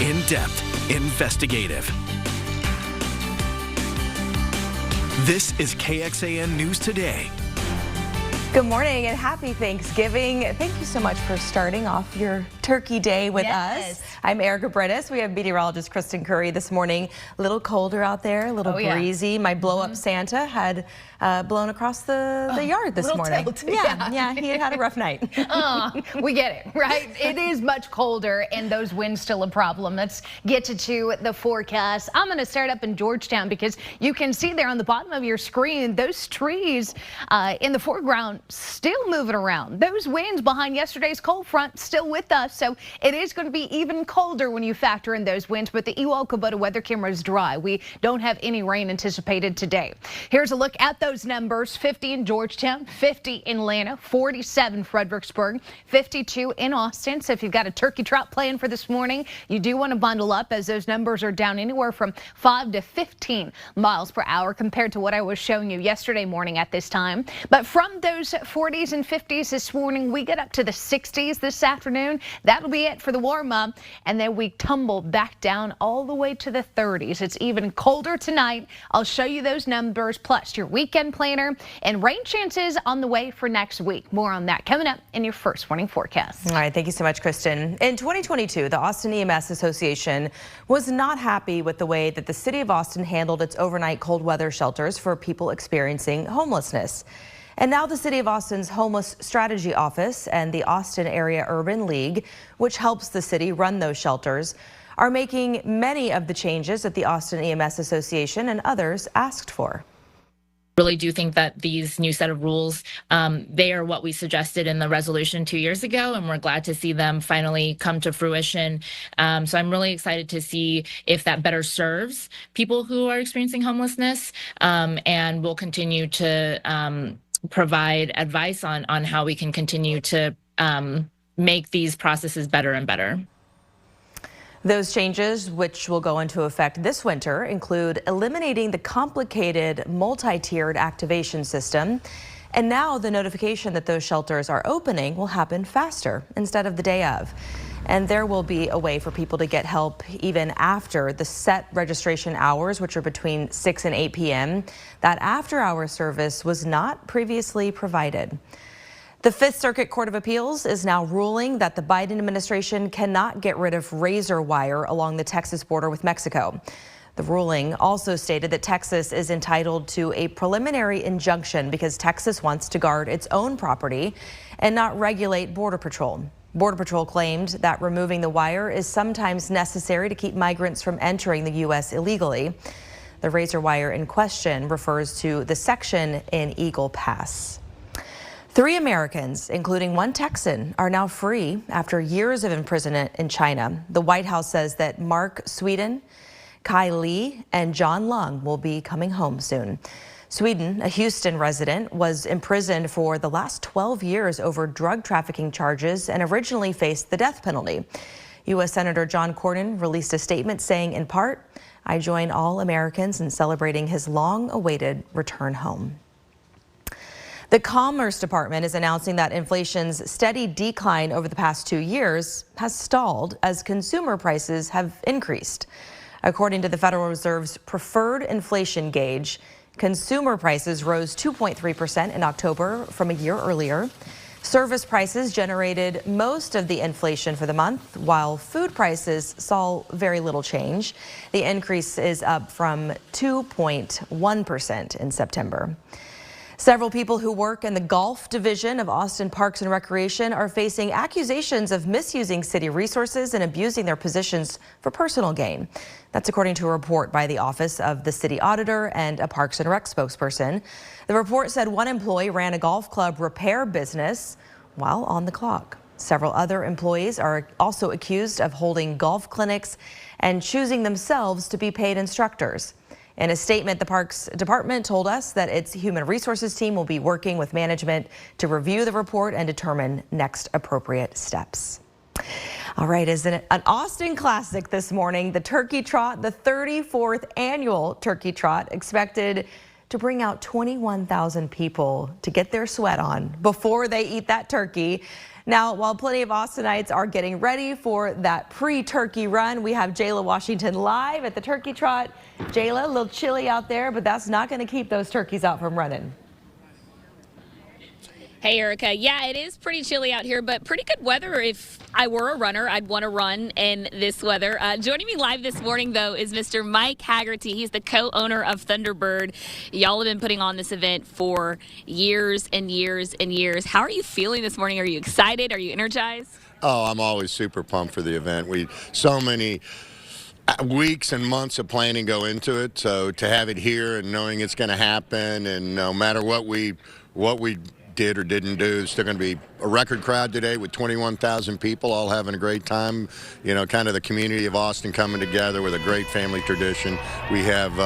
In-depth, investigative. This is KXAN News Today. Good morning and happy Thanksgiving. Thank you so much for starting off your Turkey Day with us. I'm Erica Brennis. We have meteorologist Kristen Curry this morning. A little colder out there, a little breezy. My blow-up Santa had blown across the yard this morning. Yeah, he had a rough night. We get it, right? It is much colder and those winds still a problem. Let's get to the forecast. I'm going to start up in Georgetown because you can see there on the bottom of your screen those trees in the foreground still moving around. Those winds behind yesterday's cold front still with us, so it is going to be even colder when you factor in those winds, but the Ewell Kubota weather camera is dry. We don't have any rain anticipated today. Here's a look at those numbers. 50 in Georgetown, 50 in Atlanta, 47 Fredericksburg, 52 in Austin. So if you've got a turkey trot plan for this morning, you do want to bundle up as those numbers are down anywhere from 5 to 15 miles per hour compared to what I was showing you yesterday morning at this time. But from those 40s and 50s this morning, we get up to the 60s this afternoon. That'll be it for the warm up. And then we tumble back down all the way to the 30s. It's even colder tonight. I'll show you those numbers plus your weekend planner and rain chances on the way for next week. More on that coming up in your first morning forecast. All right. Thank you so much, Kristen. In 2022, the Austin EMS Association was not happy with the way that the city of Austin handled its overnight cold weather shelters for people experiencing homelessness. And now the City of Austin's Homeless Strategy Office and the Austin Area Urban League, which helps the city run those shelters, are making many of the changes that the Austin EMS Association and others asked for. Really do think that these new set of rules, they are what we suggested in the resolution 2 years ago, and we're glad to see them finally come to fruition. So I'm really excited to see if that better serves people who are experiencing homelessness, and we'll continue to provide advice on how we can continue to make these processes better and better. Those changes, which will go into effect this winter, include eliminating the complicated multi-tiered activation system. And now the notification that those shelters are opening will happen faster instead of the day of. And there will be a way for people to get help even after the set registration hours, which are between 6 and 8 p.m. That after-hour service was not previously provided. The Fifth Circuit Court of Appeals is now ruling that the Biden administration cannot get rid of razor wire along the Texas border with Mexico. The ruling also stated that Texas is entitled to a preliminary injunction because Texas wants to guard its own property and not regulate Border Patrol. Border Patrol claimed that removing the wire is sometimes necessary to keep migrants from entering the U.S. illegally. The razor wire in question refers to the section in Eagle Pass. 3 Americans, including 1 Texan, are now free after years of imprisonment in China. The White House says that Mark Sweden, Kai Li, and John Lung will be coming home soon. Sweden, a Houston resident, was imprisoned for the last 12 years over drug trafficking charges and originally faced the death penalty. U.S. Senator John Cornyn released a statement saying, in part, "I join all Americans in celebrating his long-awaited return home." The Commerce Department is announcing that inflation's steady decline over the past 2 years has stalled as consumer prices have increased. According to the Federal Reserve's preferred inflation gauge, consumer prices rose 2.3% in October from a year earlier. Service prices generated most of the inflation for the month, while food prices saw very little change. The increase is up from 2.1% in September. Several people who work in the golf division of Austin Parks and Recreation are facing accusations of misusing city resources and abusing their positions for personal gain. That's according to a report by the Office of the City Auditor and a Parks and Rec spokesperson. The report said 1 employee ran a golf club repair business while on the clock. Several other employees are also accused of holding golf clinics and choosing themselves to be paid instructors. In a statement, the Parks Department told us that its human resources team will be working with management to review the report and determine next appropriate steps. All right, isn't it an Austin classic this morning? The Turkey Trot, the 34th annual Turkey Trot, expected to bring out 21,000 people to get their sweat on before they eat that turkey. Now, while plenty of Austinites are getting ready for that pre-turkey run, we have Jayla Washington live at the turkey trot. Jayla, a little chilly out there, but that's not going to keep those turkeys out from running. Hey, Erica. Yeah, it is pretty chilly out here, but pretty good weather. If I were a runner, I'd want to run in this weather. Joining me live this morning, though, is Mr. Mike Haggerty. He's the co-owner of Thunderbird. Y'all have been putting on this event for years and years and years. How are you feeling this morning? Are you excited? Are you energized? Oh, I'm always super pumped for the event. So many weeks and months of planning go into it, so to have it here and knowing it's going to happen, and no matter what we did or didn't do, it's still going to be a record crowd today with 21,000 people all having a great time. You know, kind of the community of Austin coming together with a great family tradition. We have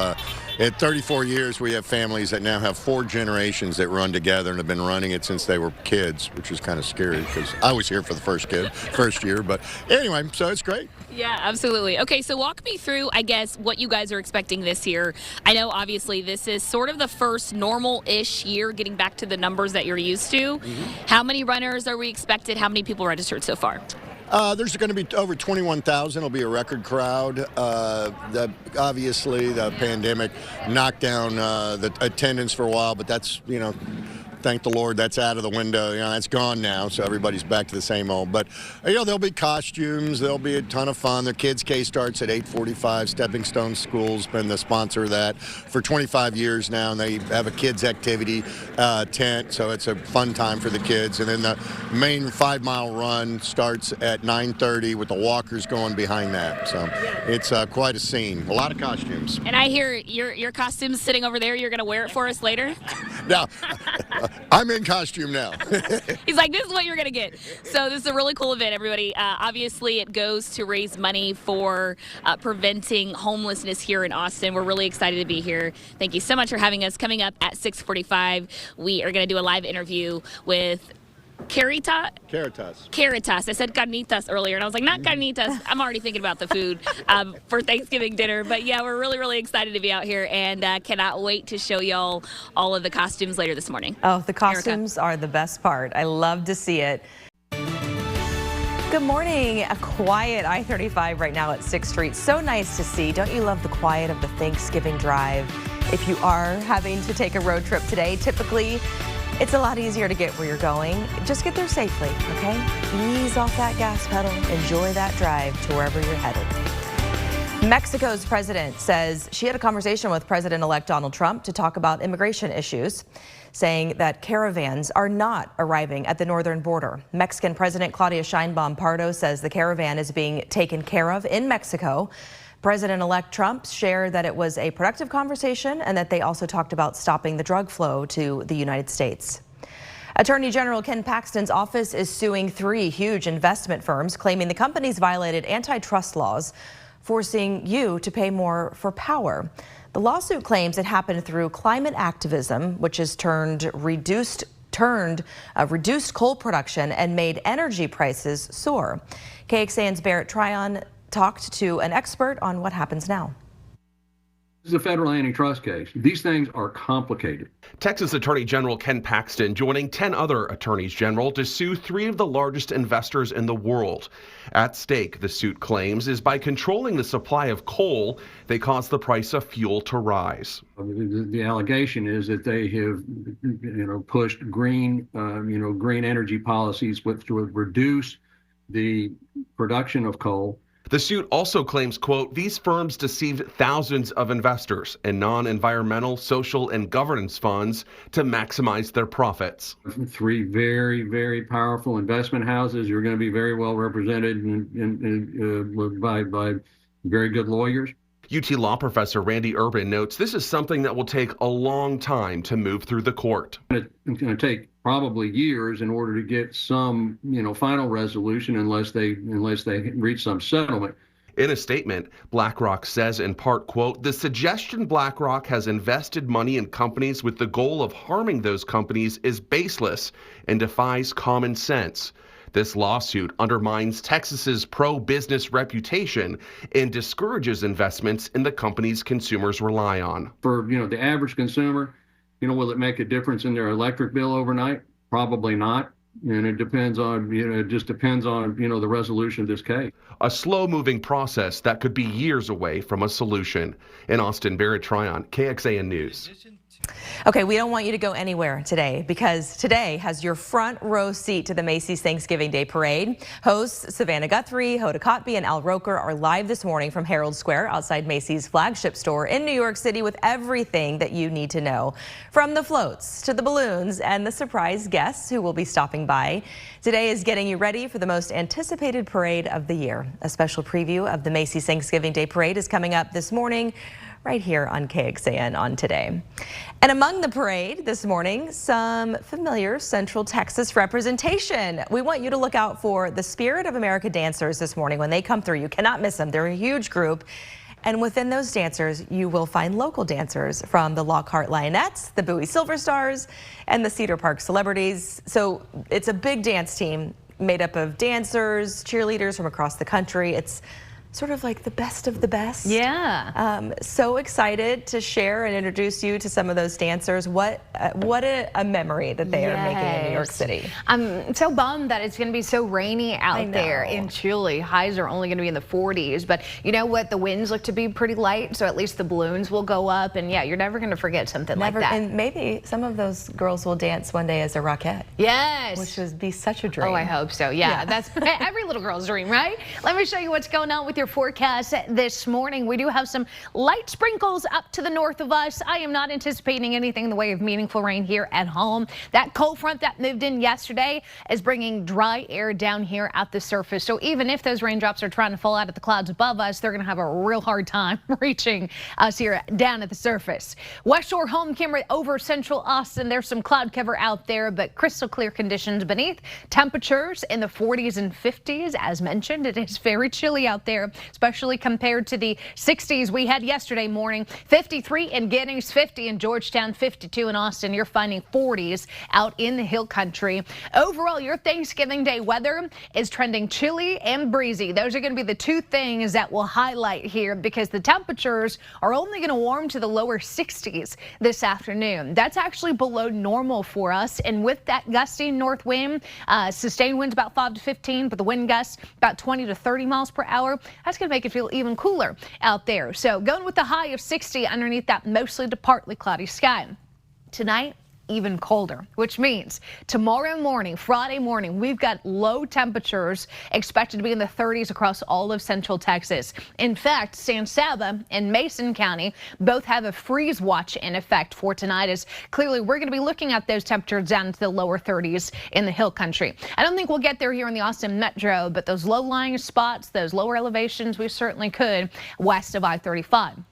at 34 years, we have families that now have 4 generations that run together and have been running it since they were kids, which is kind of scary because I was here for the first year. But anyway, so it's great. Yeah, absolutely. Okay, so walk me through, I guess, what you guys are expecting this year. I know, obviously, this is sort of the first normal-ish year getting back to the numbers that you're used to. How many runners are we expected? How many people registered so far? There's going to be over 21,000. It'll be a record crowd. Obviously, the pandemic knocked down the attendance for a while, but that's, you know, thank the Lord, that's out of the window. You know, that's gone now, so everybody's back to the same old. But, you know, there'll be costumes. There'll be a ton of fun. The Kids K starts at 8:45. Stepping Stone School's been the sponsor of that for 25 years now, and they have a kids' activity tent, so it's a fun time for the kids. And then the main 5-mile run starts at 9:30 with the walkers going behind that. So it's quite a scene. A lot of costumes. And I hear your costume's sitting over there. You're going to wear it for us later? Now, I'm in costume now. He's like, this is what you're going to get. So this is a really cool event, everybody. Obviously, it goes to raise money for preventing homelessness here in Austin. We're really excited to be here. Thank you so much for having us. Coming up at 6:45, we are going to do a live interview with Caritas. I said carnitas earlier, and I was like, not carnitas. I'm already thinking about the food for Thanksgiving dinner. But yeah, we're really, really excited to be out here, and cannot wait to show y'all all of the costumes later this morning. Oh, the costumes are the best part. I love to see it. Good morning. A quiet I-35 right now at 6th Street. So nice to see. Don't you love the quiet of the Thanksgiving drive? If you are having to take a road trip today, typically it's a lot easier to get where you're going. Just get there safely, okay? Ease off that gas pedal. Enjoy that drive to wherever you're headed. Mexico's president says she had a conversation with President-elect Donald Trump to talk about immigration issues, saying that caravans are not arriving at the northern border. Mexican President Claudia Sheinbaum Pardo says the caravan is being taken care of in Mexico. President-elect Trump shared that it was a productive conversation and that they also talked about stopping the drug flow to the United States. Attorney General Ken Paxton's office is suing 3 huge investment firms, claiming the companies violated antitrust laws, forcing you to pay more for power. The lawsuit claims it happened through climate activism, which has reduced coal production and made energy prices soar. KXAN's Barrett Tryon talked to an expert on what happens now. This is a federal antitrust case. These things are complicated. Texas Attorney General Ken Paxton joining 10 other attorneys general to sue 3 of the largest investors in the world. At stake, the suit claims, is by controlling the supply of coal, they caused the price of fuel to rise. The allegation is that they have, pushed green energy policies which would reduce the production of coal. The suit also claims, quote, these firms deceived thousands of investors in non-environmental, social, and governance funds to maximize their profits. 3 very, very powerful investment houses who are going to be very well represented by very good lawyers. UT Law professor Randy Urban notes this is something that will take a long time to move through the court. It's going to take probably years in order to get some, final resolution unless they reach some settlement. In a statement, BlackRock says in part, quote, the suggestion BlackRock has invested money in companies with the goal of harming those companies is baseless and defies common sense. This lawsuit undermines Texas's pro-business reputation and discourages investments in the companies consumers rely on. For the average consumer, will it make a difference in their electric bill overnight? Probably not. And it depends on, it just depends on, the resolution of this case. A slow-moving process that could be years away from a solution. In Austin, Barrett Tryon, KXAN News. Okay, we don't want you to go anywhere today because today has your front row seat to the Macy's Thanksgiving Day Parade. Hosts Savannah Guthrie, Hoda Kotb, and Al Roker are live this morning from Herald Square outside Macy's flagship store in New York City with everything that you need to know. From the floats to the balloons and the surprise guests who will be stopping by. Today is getting you ready for the most anticipated parade of the year. A special preview of the Macy's Thanksgiving Day Parade is coming up this morning right here on KXAN on Today. And among the parade this morning, some familiar Central Texas representation. We want you to look out for the Spirit of America dancers this morning when they come through. You cannot miss them. They're a huge group. And within those dancers, you will find local dancers from the Lockhart Lionettes, the Bowie Silver Stars, and the Cedar Park Celebrities. So it's a big dance team made up of dancers, cheerleaders from across the country. It's sort of like the best of the best. Yeah. So excited to share and introduce you to some of those dancers. What a memory that they are making in New York City. I'm so bummed that it's going to be so rainy out there and chilly. Highs are only going to be in the 40s, but you know what? The winds look to be pretty light, so at least the balloons will go up. And yeah, you're never going to forget something like that. And maybe some of those girls will dance one day as a Rockette. Yes. Which would be such a dream. Oh, I hope so. Yeah, that's every little girl's dream, right? Let me show you what's going on with your forecast this morning. We do have some light sprinkles up to the north of us. I am not anticipating anything in the way of meaningful rain here at home. That cold front that moved in yesterday is bringing dry air down here at the surface. So even if those raindrops are trying to fall out of the clouds above us, they're going to have a real hard time reaching us here down at the surface. West Shore home camera over central Austin. There's some cloud cover out there, but crystal clear conditions beneath. Temperatures in the 40s and 50s. As mentioned, it is very chilly out there, especially compared to the 60s we had yesterday morning. 53 in Giddings, 50 in Georgetown, 52 in Austin. You're finding 40s out in the hill country. Overall, your Thanksgiving Day weather is trending chilly and breezy. Those are going to be the two things that will highlight here because the temperatures are only going to warm to the lower 60s this afternoon. That's actually below normal for us. And with that gusty north wind, sustained winds about 5 to 15, but the wind gusts about 20 to 30 miles per hour. That's going to make it feel even cooler out there. So going with the high of 60 underneath that mostly to partly cloudy sky. Tonight, even colder, which means tomorrow morning, Friday morning, we've got low temperatures expected to be in the 30s across all of central Texas. In fact, San Saba and Mason County both have a freeze watch in effect for tonight, as clearly we're going to be looking at those temperatures down into the lower 30s in the hill country. I don't think we'll get there here in the Austin Metro, but those low-lying spots, those lower elevations, we certainly could west of I-35.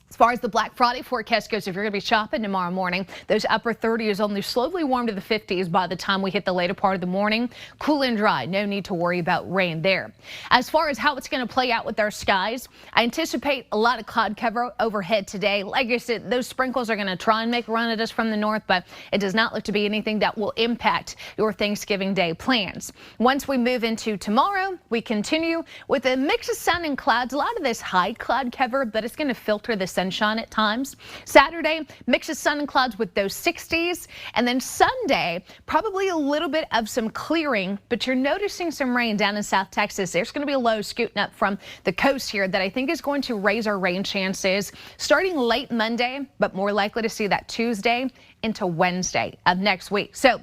As far as the Black Friday forecast goes, if you're going to be shopping tomorrow morning, those upper 30s only slowly warm to the 50s by the time we hit the later part of the morning. Cool and dry. No need to worry about rain there. As far as how it's going to play out with our skies, I anticipate a lot of cloud cover overhead today. Like I said, those sprinkles are going to try and make a run at us from the north, but it does not look to be anything that will impact your Thanksgiving Day plans. Once we move into tomorrow, we continue with a mix of sun and clouds. A lot of this high cloud cover, but it's going to filter the sunshine at times. Saturday, mix of sun and clouds with those 60s. And then Sunday, probably a little bit of some clearing, but you're noticing some rain down in South Texas. There's going to be a low scooting up from the coast here that I think is going to raise our rain chances starting late Monday, but more likely to see that Tuesday into Wednesday of next week. So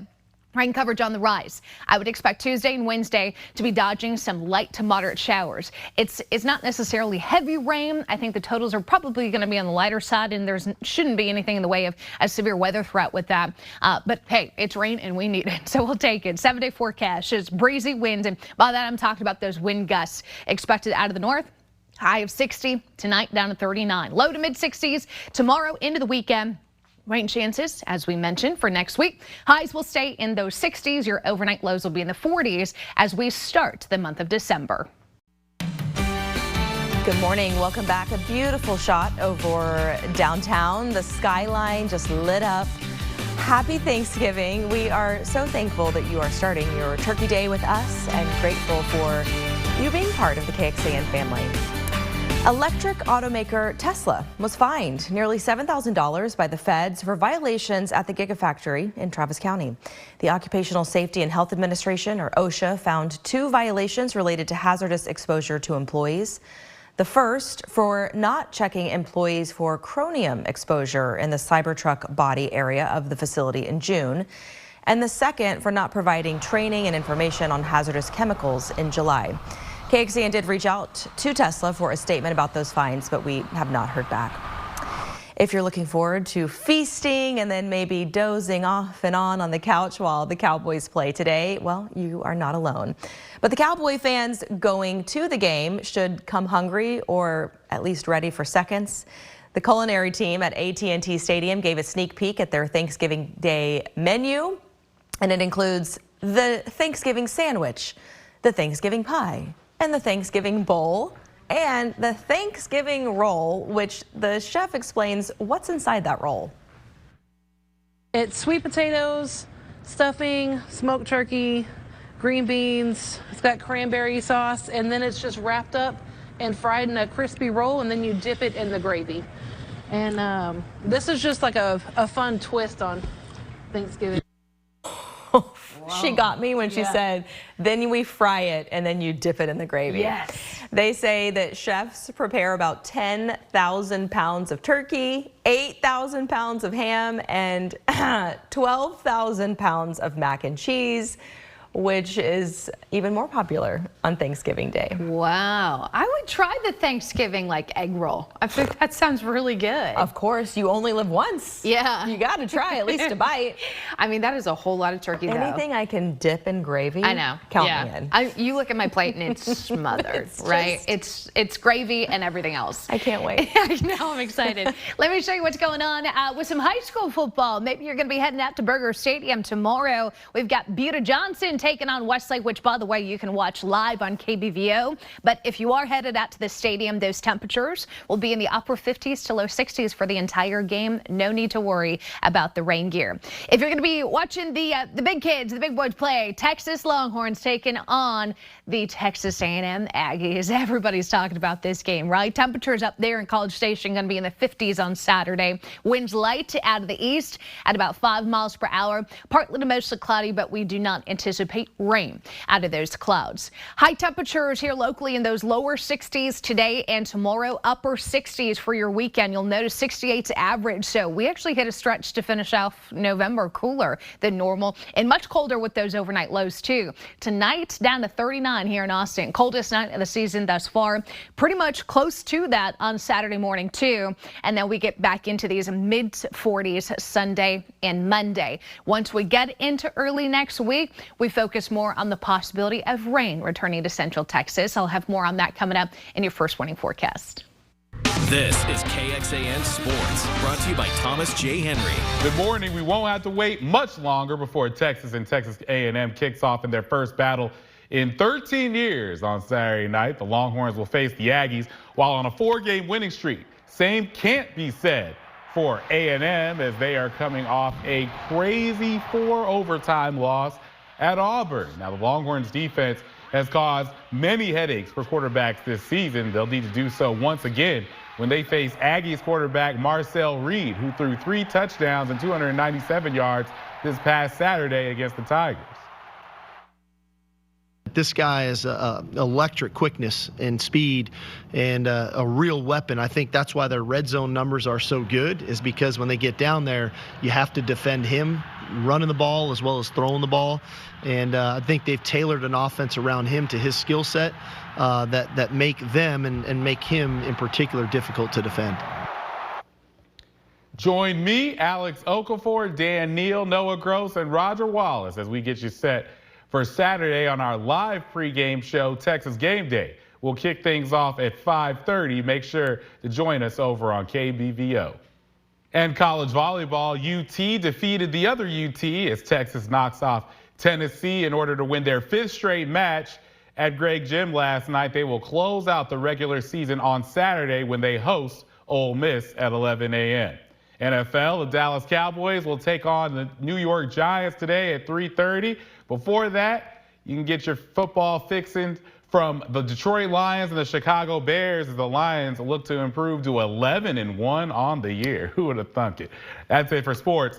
rain coverage on the rise. I would expect Tuesday and Wednesday to be dodging some light to moderate showers. It's not necessarily heavy rain. I think the totals are probably going to be on the lighter side, and there shouldn't be anything in the way of a severe weather threat with that. But hey, it's rain and we need it, so we'll take it. 7-day forecast is breezy winds, and by that I'm talking about those wind gusts expected out of the north. High of 60 tonight, down to 39. Low to mid 60s tomorrow into the weekend. Rain chances, as we mentioned, for next week. Highs will stay in those 60s. Your overnight lows will be in the 40s as we start the month of December. Good morning. Welcome back. A beautiful shot over downtown. The skyline just lit up Happy Thanksgiving. We are so thankful that you are starting your Turkey Day with us and grateful for you being part of the KXAN family. Electric automaker Tesla was fined nearly $7,000 by the feds for violations at the Gigafactory in Travis County. The Occupational Safety and Health Administration, or OSHA, found 2 violations related to hazardous exposure to employees. The first for not checking employees for chromium exposure in the Cybertruck body area of the facility in June, and the second for not providing training and information on hazardous chemicals in July. KXAN did reach out to Tesla for a statement about those fines, but we have not heard back. If you're looking forward to feasting and then maybe dozing off and on the couch while the Cowboys play today, well, you are not alone. But the Cowboy fans going to the game should come hungry or at least ready for seconds. The culinary team at AT&T Stadium gave a sneak peek at their Thanksgiving Day menu, and it includes the Thanksgiving sandwich, the Thanksgiving pie, and the Thanksgiving bowl, and the Thanksgiving roll, which the chef explains what's inside that roll. It's sweet potatoes, stuffing, smoked turkey, green beans. It's got cranberry sauce, and then it's just wrapped up and fried in a crispy roll, and then you dip it in the gravy. And this is just like a fun twist on Thanksgiving. She got me when she said, then we fry it and then you dip it in the gravy. Yes. They say that chefs prepare about 10,000 pounds of turkey, 8,000 pounds of ham, and 12,000 pounds of mac and cheese, which is even more popular on Thanksgiving Day. Wow. I would try the Thanksgiving egg roll. I think that sounds really good. Of course, you only live once. Yeah. You got to try at least a bite. I mean, that is a whole lot of turkey, though. Anything I can dip in gravy, I know. count me in. You look at my plate and it's smothered, right? It's gravy and everything else. I can't wait. I know, I'm excited. Let me show you what's going on with some high school football. Maybe you're going to be heading out to Burger Stadium tomorrow. We've got Buda Johnson taking on Westlake, which, by the way, you can watch live on KBVO. But if you are headed out to the stadium, those temperatures will be in the upper 50s to low 60s for the entire game. No need to worry about the rain gear. If you're going to be watching the big kids, the big boys play, Texas Longhorns taking on the Texas A&M Aggies. Everybody's talking about this game, right? Temperatures up there in College Station going to be in the 50s on Saturday. Winds light out of the east at about 5 miles per hour. Partly to mostly cloudy, but we do not anticipate rain out of those clouds. High temperatures here locally in those lower 60s today and tomorrow, upper 60s for your weekend. You'll notice 68's average. So we actually hit a stretch to finish off November cooler than normal and much colder with those overnight lows too. Tonight down to 39 here in Austin. Coldest night of the season thus far. Pretty much close to that on Saturday morning too. And then we get back into these mid 40s Sunday and Monday. Once we get into early next week, we focus more on the possibility of rain returning to Central Texas. I'll have more on that coming up in your first warning forecast. This is KXAN Sports, brought to you by Thomas J. Henry. Good morning. We won't have to wait much longer before Texas and Texas A&M kicks off in their first battle in 13 years on Saturday night. The Longhorns will face the Aggies while on a 4-game winning streak. Same can't be said for A&M as they are coming off a crazy 4-overtime loss at Auburn. Now, the Longhorns defense has caused many headaches for quarterbacks this season. They'll need to do so once again when they face Aggies quarterback Marcel Reed, who threw 3 touchdowns and 297 yards this past Saturday against the Tigers. This guy is electric quickness and speed and a real weapon. I think that's why their red zone numbers are so good, is because when they get down there, you have to defend him running the ball as well as throwing the ball. And I think they've tailored an offense around him to his skill set that make them and make him in particular difficult to defend. Join me, Alex Okafor, Dan Neal, Noah Gross, and Roger Wallace as we get you set for Saturday on our live pregame show, Texas Game Day. We'll kick things off at 5:30. Make sure to join us over on KBVO. And college volleyball, UT defeated the other UT as Texas knocks off Tennessee in order to win their 5th straight match at Greg Gym last night. They will close out the regular season on Saturday when they host Ole Miss at 11 a.m. NFL, the Dallas Cowboys will take on the New York Giants today at 3:30. Before that, you can get your football fixings from the Detroit Lions and the Chicago Bears as the Lions look to improve to 11-1 on the year. Who would have thunk it? That's it for sports.